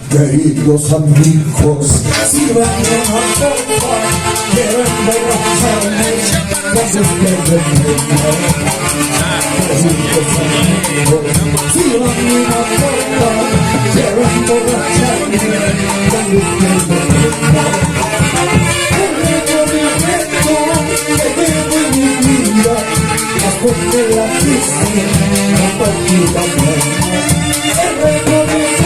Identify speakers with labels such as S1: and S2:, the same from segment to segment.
S1: Queridos amigos, si van a copa, quiero emborracharme con ustedes. Queridos amigos, si van a copa, quiero emborracharme con ustedes. El recorrimiento que tengo en mi vida, después de la fiesta, no partida más. El recorrimiento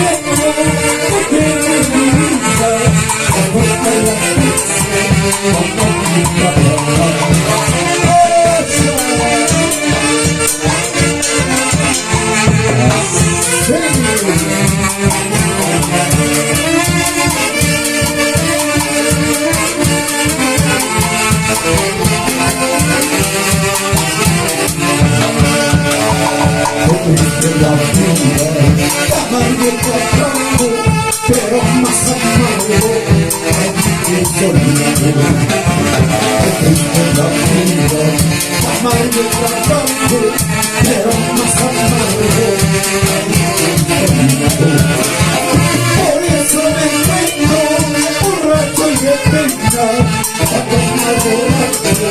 S1: pero más amargo es mi soledad. Amargo el trabajo, pero más amargo es mi soledad. Por eso me encuentro borracho y de pena, a tomar borracho,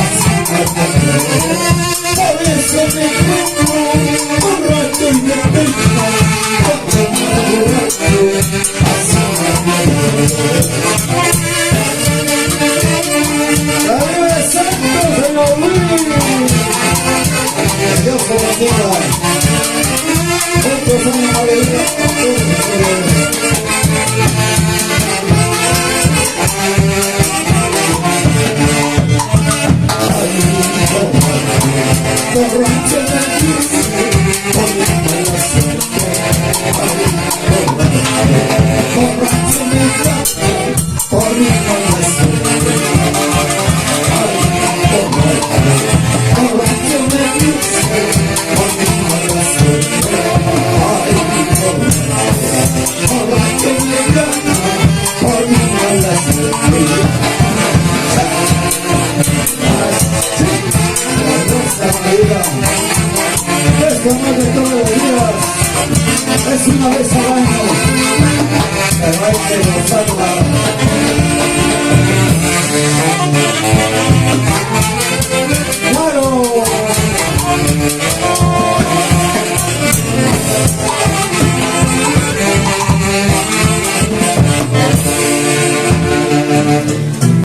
S1: así me acuerdo. Por eso me encuentro borracho y de pena, a tomar borracho, así me acuerdo. Dios te bendiga. Juntos en la alegría. Borracho de triste, por mi mala suerte. Borracho de triste, por mi mala suerte. Borracho de triste, por mi mala suerte. Borracho de gana, por mi mala suerte. Esto no es de todos los días, es una vez al año, pero hay que gozarla.